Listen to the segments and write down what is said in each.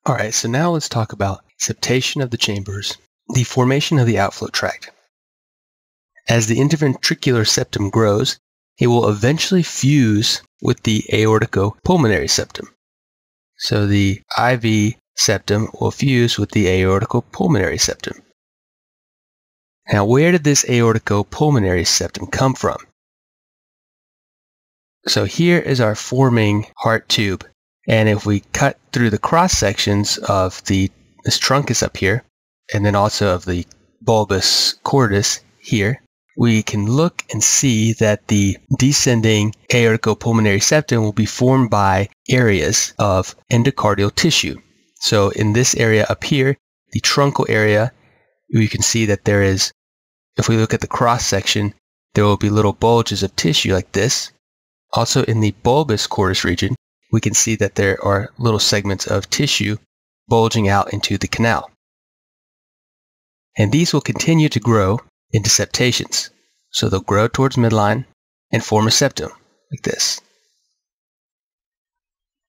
Alright, so now let's talk about septation of the chambers, the formation of the outflow tract. As the interventricular septum grows, it will eventually fuse with the aorticopulmonary septum. So the IV septum will fuse with the aorticopulmonary septum. Now, where did this aorticopulmonary septum come from? So here is our forming heart tube. And if we cut through the cross sections of this truncus up here, and then also of the bulbous cordis here, we can look and see that the descending aorticopulmonary septum will be formed by areas of endocardial tissue. So in this area up here, the truncal area, you can see that there is, if we look at the cross section, there will be little bulges of tissue like this. Also in the bulbous cordis region, we can see that there are little segments of tissue bulging out into the canal. And these will continue to grow into septations. So they'll grow towards midline and form a septum, like this.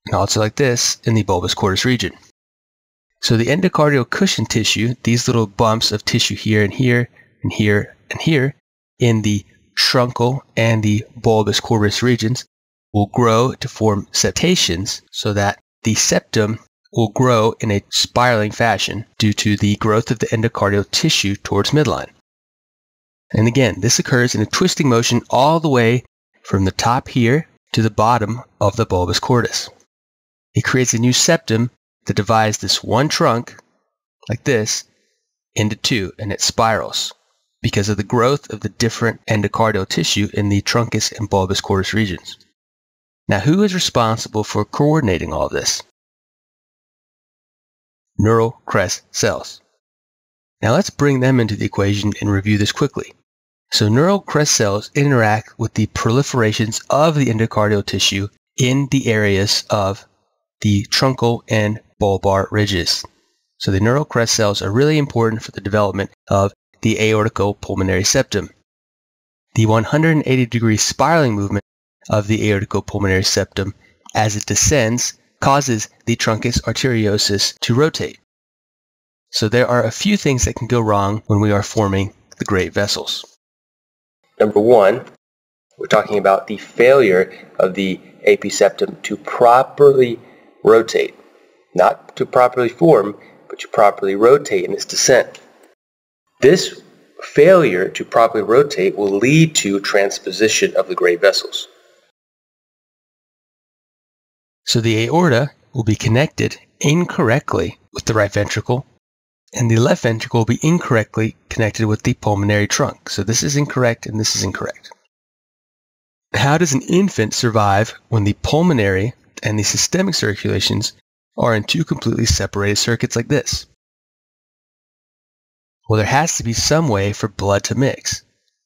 And also like this in the bulbous cordis region. So the endocardial cushion tissue, these little bumps of tissue here and here and here and here in the truncal and the bulbous cordis regions will grow to form septations so that the septum will grow in a spiraling fashion due to the growth of the endocardial tissue towards midline. And again, this occurs in a twisting motion all the way from the top here to the bottom of the bulbous cordis. It creates a new septum that divides this one trunk, like this, into two, and it spirals because of the growth of the different endocardial tissue in the truncus and bulbous cordis regions. Now, who is responsible for coordinating all of this? Neural crest cells. Now let's bring them into the equation and review this quickly. So neural crest cells interact with the proliferations of the endocardial tissue in the areas of the truncal and bulbar ridges. So the neural crest cells are really important for the development of the aorticopulmonary septum. The 180-degree spiraling movement of the aorticopulmonary septum as it descends causes the truncus arteriosus to rotate. So there are a few things that can go wrong when we are forming the great vessels. Number one, we're talking about the failure of the AP septum to properly rotate. Not to properly form, but to properly rotate in its descent. This failure to properly rotate will lead to transposition of the great vessels. So the aorta will be connected incorrectly with the right ventricle, and the left ventricle will be incorrectly connected with the pulmonary trunk. So this is incorrect and this is incorrect. How does an infant survive when the pulmonary and the systemic circulations are in two completely separated circuits like this? Well, there has to be some way for blood to mix.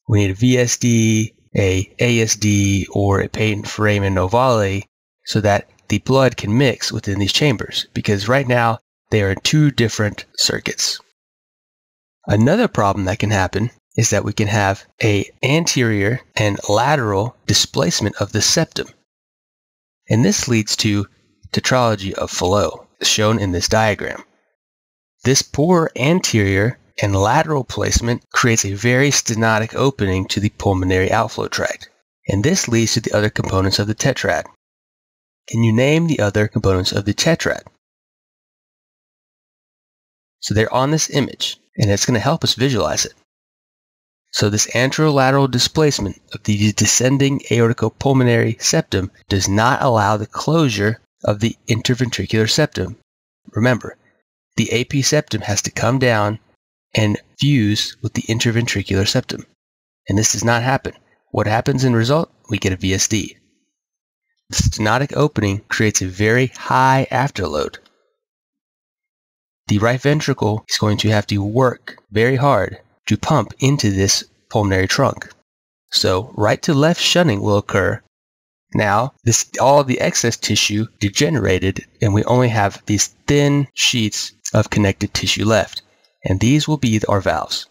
We need a VSD, a ASD, or a patent foramen ovale so that the blood can mix within these chambers, because right now they are in two different circuits. Another problem that can happen is that we can have an anterior and lateral displacement of the septum. And this leads to tetralogy of Fallot, shown in this diagram. This poor anterior and lateral placement creates a very stenotic opening to the pulmonary outflow tract, and this leads to the other components of the tetrad. Can you name the other components of the tetrad? So they're on this image, and it's going to help us visualize it. So this anterolateral displacement of the descending aorticopulmonary septum does not allow the closure of the interventricular septum. Remember, the AP septum has to come down and fuse with the interventricular septum. And this does not happen. What happens in result? We get a VSD. The stenotic opening creates a very high afterload. The right ventricle is going to have to work very hard to pump into this pulmonary trunk. So right to left shunting will occur. Now, all of the excess tissue degenerated, and we only have these thin sheets of connected tissue left. And these will be our valves.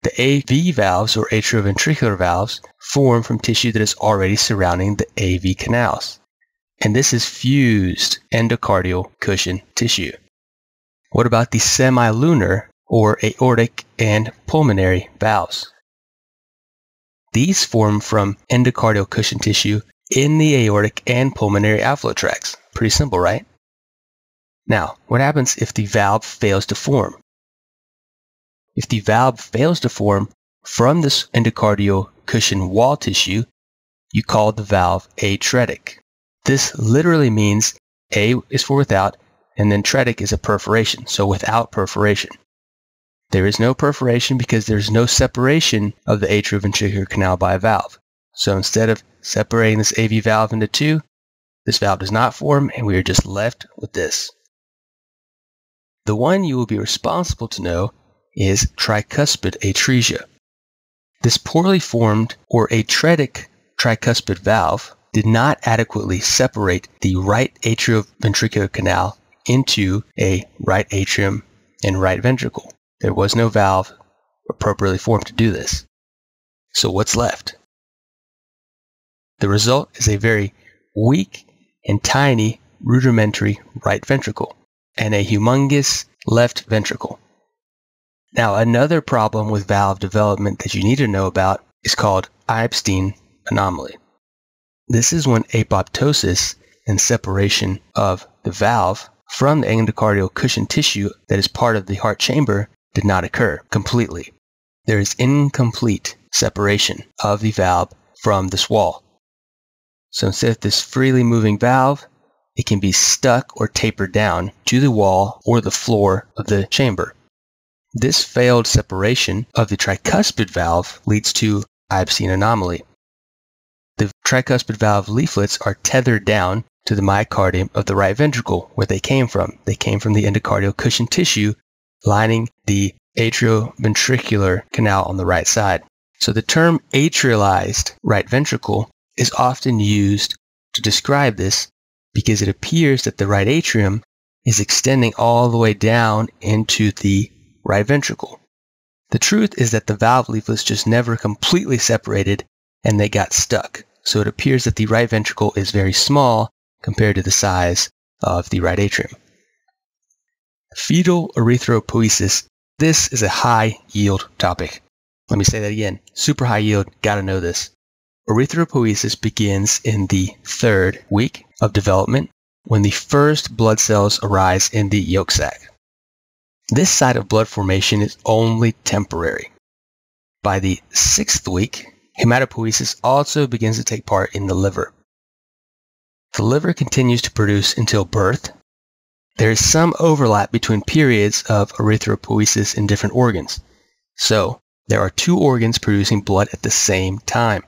The AV valves, or atrioventricular valves, form from tissue that is already surrounding the AV canals. and this is fused endocardial cushion tissue. What about the semilunar or aortic and pulmonary valves? These form from endocardial cushion tissue in the aortic and pulmonary outflow tracts. Pretty simple, right? Now, what happens if the valve fails to form? If the valve fails to form from this endocardial cushion wall tissue, you call the valve atretic. This literally means A is for without, and then tretic is a perforation, so without perforation. There is no perforation because there is no separation of the atrioventricular canal by a valve. So instead of separating this AV valve into two, this valve does not form, and we are just left with this. The one you will be responsible to know is tricuspid atresia. This poorly formed or atretic tricuspid valve did not adequately separate the right atrioventricular canal into a right atrium and right ventricle. There was no valve appropriately formed to do this. So what's left? The result is a very weak and tiny rudimentary right ventricle and a humongous left ventricle. Now, another problem with valve development that you need to know about is called Epstein anomaly. This is when apoptosis and separation of the valve from the endocardial cushion tissue that is part of the heart chamber did not occur completely. There is incomplete separation of the valve from this wall. So instead of this freely moving valve, it can be stuck or tapered down to the wall or the floor of the chamber. This failed separation of the tricuspid valve leads to Epstein anomaly. The tricuspid valve leaflets are tethered down to the myocardium of the right ventricle where they came from. They came from the endocardial cushion tissue lining the atrioventricular canal on the right side. So the term atrialized right ventricle is often used to describe this because it appears that the right atrium is extending all the way down into the right ventricle. The truth is that the valve leaflets just never completely separated and they got stuck. So it appears that the right ventricle is very small compared to the size of the right atrium. Fetal erythropoiesis. This is a high yield topic. Let me say that again. Super high yield, gotta know this. Erythropoiesis begins in the 3rd week of development when the first blood cells arise in the yolk sac. This site of blood formation is only temporary. By the 6th week, hematopoiesis also begins to take part in the liver. The liver continues to produce until birth. There is some overlap between periods of erythropoiesis in different organs. So, there are 2 organs producing blood at the same time.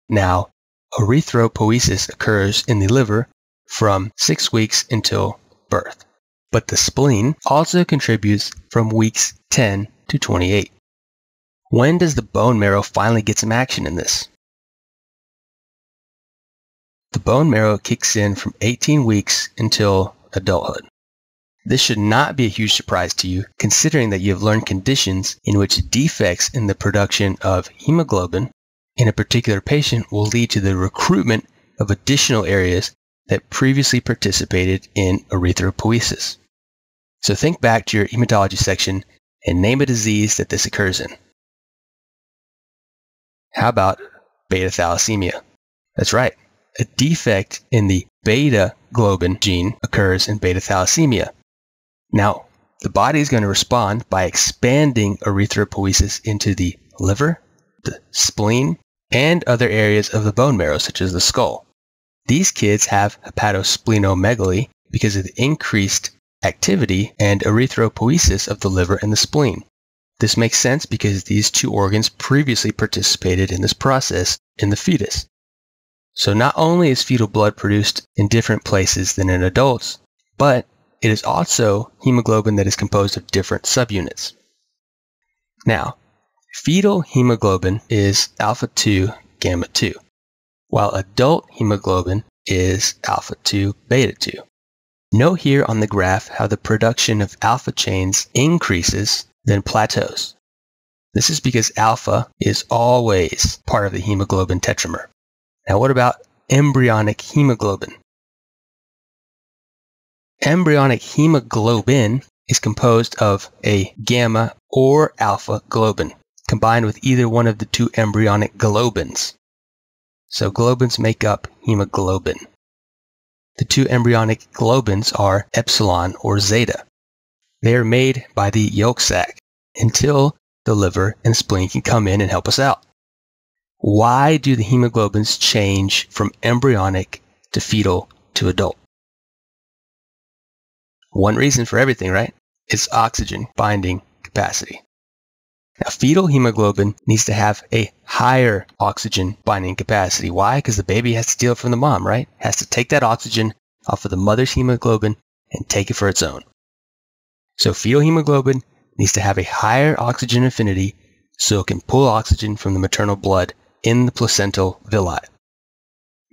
Now, erythropoiesis occurs in the liver from 6 weeks until birth. But the spleen also contributes from weeks 10 to 28. When does the bone marrow finally get some action in this? The bone marrow kicks in from 18 weeks until adulthood. This should not be a huge surprise to you, considering that you have learned conditions in which defects in the production of hemoglobin in a particular patient will lead to the recruitment of additional areas that previously participated in erythropoiesis. So think back to your hematology section and name a disease that this occurs in. How about beta thalassemia? That's right. A defect in the beta globin gene occurs in beta thalassemia. Now, the body is going to respond by expanding erythropoiesis into the liver, the spleen, and other areas of the bone marrow, such as the skull. These kids have hepatosplenomegaly because of the increased activity and erythropoiesis of the liver and the spleen. This makes sense because these 2 organs previously participated in this process in the fetus. So not only is fetal blood produced in different places than in adults, but it is also hemoglobin that is composed of different subunits. Now, fetal hemoglobin is alpha 2 gamma 2, while adult hemoglobin is alpha 2 beta 2. Note here on the graph how the production of alpha chains increases, then plateaus. This is because alpha is always part of the hemoglobin tetramer. Now what about embryonic hemoglobin? embryonic hemoglobin is composed of a gamma or alpha globin, combined with either one of the two embryonic globins. So globins make up hemoglobin. The two embryonic globins are epsilon or zeta. They are made by the yolk sac until the liver and spleen can come in and help us out. Why do the hemoglobins change from embryonic to fetal to adult? One reason for everything, right? It's oxygen binding capacity. Now, fetal hemoglobin needs to have a higher oxygen binding capacity. Why? Because the baby has to steal it from the mom, right? Has to take that oxygen off of the mother's hemoglobin and take it for its own. So fetal hemoglobin needs to have a higher oxygen affinity so it can pull oxygen from the maternal blood in the placental villi.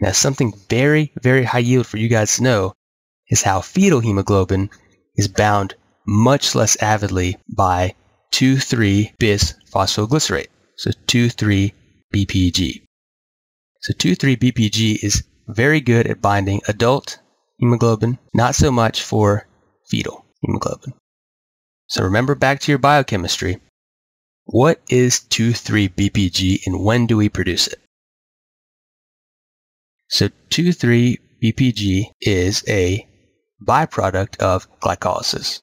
Now, something very, very high yield for you guys to know is how fetal hemoglobin is bound much less avidly by 2,3-bis phosphoglycerate, so 2,3-BPG. So 2,3-BPG is very good at binding adult hemoglobin, not so much for fetal hemoglobin. So remember back to your biochemistry, what is 2,3-BPG and when do we produce it? So 2,3-BPG is a byproduct of glycolysis.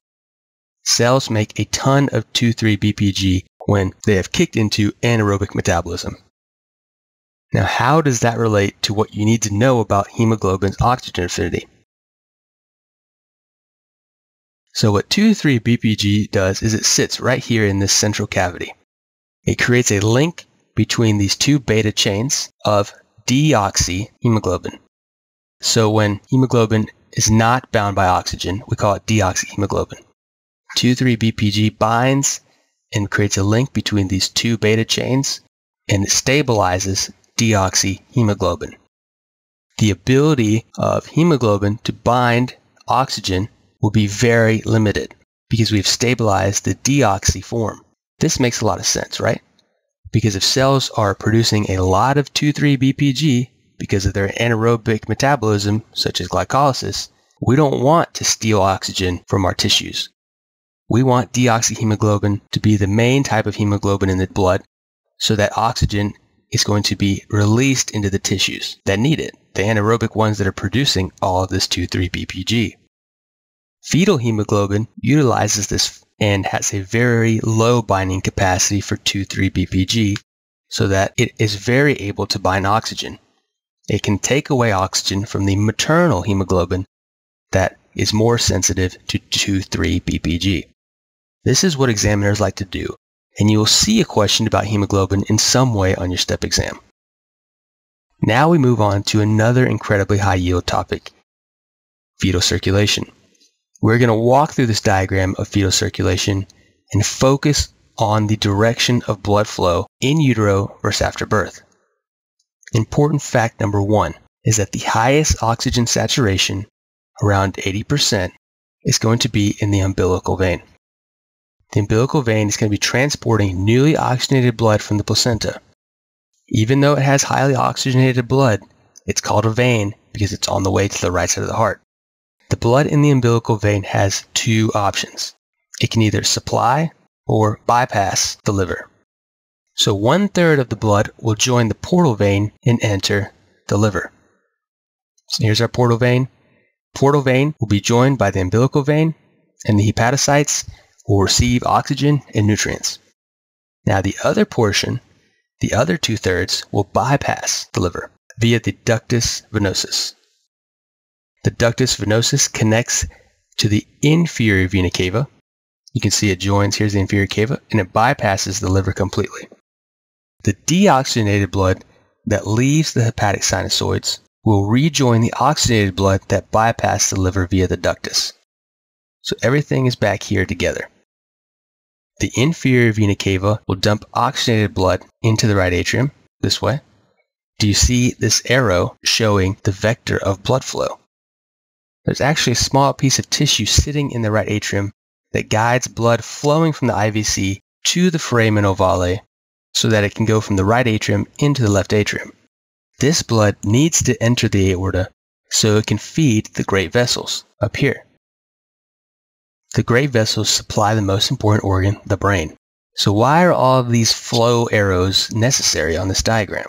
Cells make a ton of 2,3-BPG when they have kicked into anaerobic metabolism. Now, how does that relate to what you need to know about hemoglobin's oxygen affinity? So what 2,3-BPG does is it sits right here in this central cavity. It creates a link between these two beta chains of deoxyhemoglobin. So when hemoglobin is not bound by oxygen, we call it deoxyhemoglobin. 2,3-BPG binds and creates a link between these two beta chains and it stabilizes deoxyhemoglobin. The ability of hemoglobin to bind oxygen will be very limited because we've stabilized the deoxy form. This makes a lot of sense, right? Because if cells are producing a lot of 2,3-BPG because of their anaerobic metabolism, such as glycolysis, we don't want to steal oxygen from our tissues. We want deoxyhemoglobin to be the main type of hemoglobin in the blood so that oxygen is going to be released into the tissues that need it, the anaerobic ones that are producing all of this 2,3-BPG. Fetal hemoglobin utilizes this and has a very low binding capacity for 2,3-BPG so that it is very able to bind oxygen. It can take away oxygen from the maternal hemoglobin that is more sensitive to 2,3-BPG. This is what examiners like to do, and you will see a question about hemoglobin in some way on your STEP exam. Now we move on to another incredibly high yield topic, fetal circulation. We're going to walk through this diagram of fetal circulation and focus on the direction of blood flow in utero versus after birth. Important fact number 1 is that the highest oxygen saturation, around 80%, is going to be in the umbilical vein. The umbilical vein is going to be transporting newly oxygenated blood from the placenta. Even though it has highly oxygenated blood, it's called a vein because it's on the way to the right side of the heart. The blood in the umbilical vein has two options. It can either supply or bypass the liver. So 1/3 of the blood will join the portal vein and enter the liver. So here's our portal vein. Portal vein will be joined by the umbilical vein, and the hepatocytes will receive oxygen and nutrients. Now the other portion, the other 2/3, will bypass the liver via the ductus venosus. The ductus venosus connects to the inferior vena cava. You can see it joins, here's the inferior cava, and it bypasses the liver completely. The deoxygenated blood that leaves the hepatic sinusoids will rejoin the oxygenated blood that bypassed the liver via the ductus. So everything is back here together. The inferior vena cava will dump oxygenated blood into the right atrium, this way. Do you see this arrow showing the vector of blood flow? There's actually a small piece of tissue sitting in the right atrium that guides blood flowing from the IVC to the foramen ovale so that it can go from the right atrium into the left atrium. This blood needs to enter the aorta so it can feed the great vessels up here. the great vessels supply the most important organ, the brain. So why are all of these flow arrows necessary on this diagram?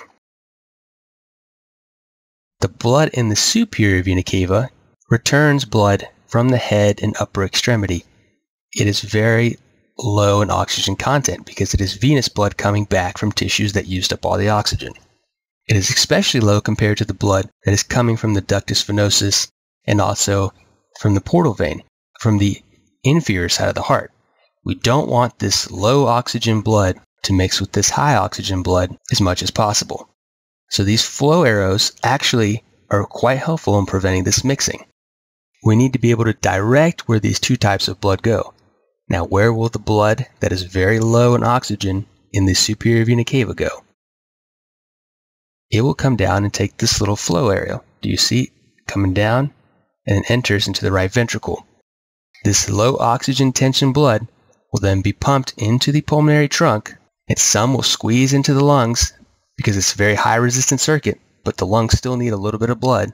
The blood in the superior vena cava returns blood from the head and upper extremity. It is very low in oxygen content because it is venous blood coming back from tissues that used up all the oxygen. It is especially low compared to the blood that is coming from the ductus venosus and also from the portal vein, from the inferior side of the heart. We don't want this low oxygen blood to mix with this high oxygen blood as much as possible. So these flow arrows actually are quite helpful in preventing this mixing. We need to be able to direct where these two types of blood go. Now, where will the blood that is very low in oxygen in the superior vena cava go? It will come down and take this little flow arrow. Do you see it coming down? And it enters into the right ventricle. This low oxygen tension blood will then be pumped into the pulmonary trunk, and some will squeeze into the lungs because it's a very high resistance circuit, but the lungs still need a little bit of blood.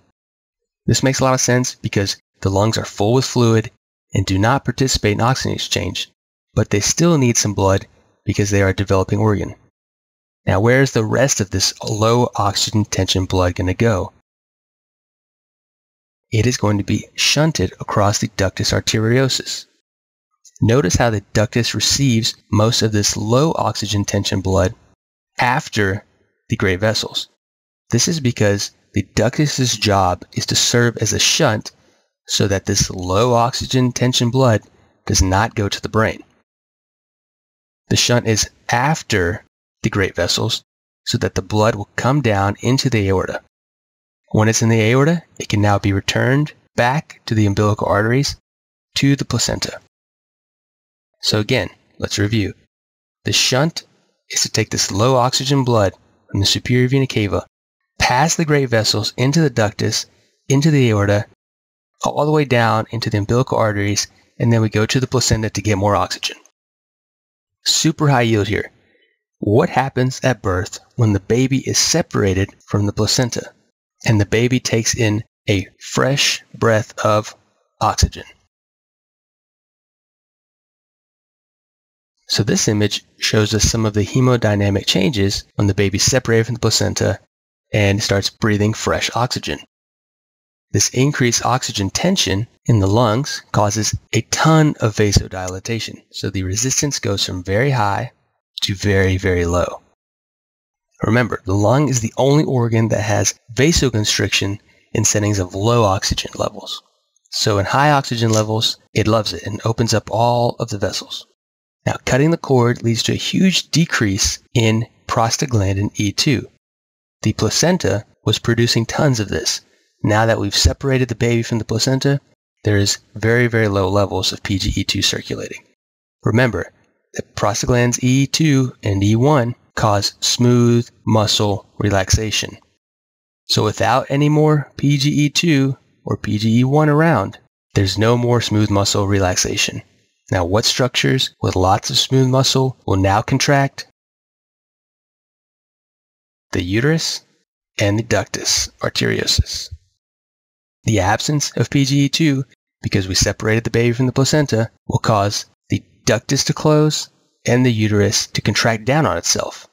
This makes a lot of sense because the lungs are full with fluid and do not participate in oxygen exchange, but they still need some blood because they are a developing organ. Now, where is the rest of this low oxygen tension blood going to go? It is going to be shunted across the ductus arteriosus. Notice how the ductus receives most of this low oxygen tension blood after the great vessels. This is because the ductus's job is to serve as a shunt so that this low oxygen tension blood does not go to the brain. The shunt is after the great vessels so that the blood will come down into the aorta. When it's in the aorta, it can now be returned back to the umbilical arteries to the placenta. So again, let's review. The shunt is to take this low oxygen blood from the superior vena cava, pass the great vessels into the ductus, into the aorta, all the way down into the umbilical arteries, and then we go to the placenta to get more oxygen. Super high yield here. What happens at birth when the baby is separated from the placenta and the baby takes in a fresh breath of oxygen? So this image shows us some of the hemodynamic changes when the baby is separated from the placenta and starts breathing fresh oxygen. This increased oxygen tension in the lungs causes a ton of vasodilatation. So the resistance goes from very high to very, very low. Remember, the lung is the only organ that has vasoconstriction in settings of low oxygen levels. So in high oxygen levels, it loves it and opens up all of the vessels. Now, cutting the cord leads to a huge decrease in prostaglandin E2. The placenta was producing tons of this. Now that we've separated the baby from the placenta, there is very, very low levels of PGE2 circulating. Remember that prostaglandins E2 and E1 cause smooth muscle relaxation. So without any more PGE2 or PGE1 around, there's no more smooth muscle relaxation. Now, what structures with lots of smooth muscle will now contract? The uterus and the ductus arteriosus. The absence of PGE2, because we separated the baby from the placenta, will cause the ductus to close and the uterus to contract down on itself.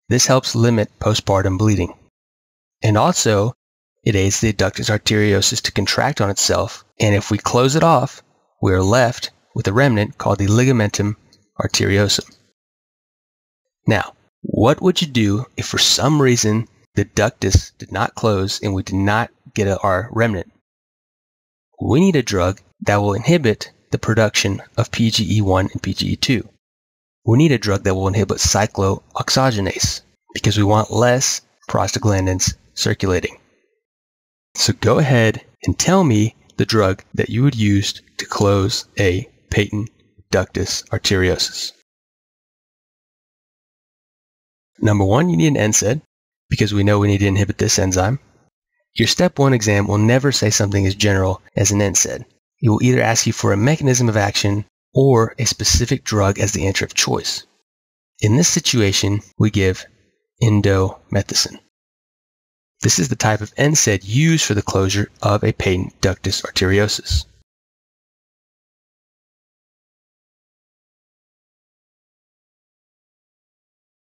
This helps limit postpartum bleeding. And also, it aids the ductus arteriosus to contract on itself, and if we close it off, we are left with a remnant called the ligamentum arteriosum. Now, what would you do if for some reason the ductus did not close and we did not get our remnant? We need a drug that will inhibit the production of PGE1 and PGE2. We need a drug that will inhibit cyclooxygenase because we want less prostaglandins circulating. So go ahead and tell me the drug that you would use to close a patent ductus arteriosus. Number one, you need an NSAID because we know we need to inhibit this enzyme. Your step 1 exam will never say something as general as an NSAID. It will either ask you for a mechanism of action or a specific drug as the answer of choice. In this situation, we give indomethacin. This is the type of NSAID used for the closure of a patent ductus arteriosus.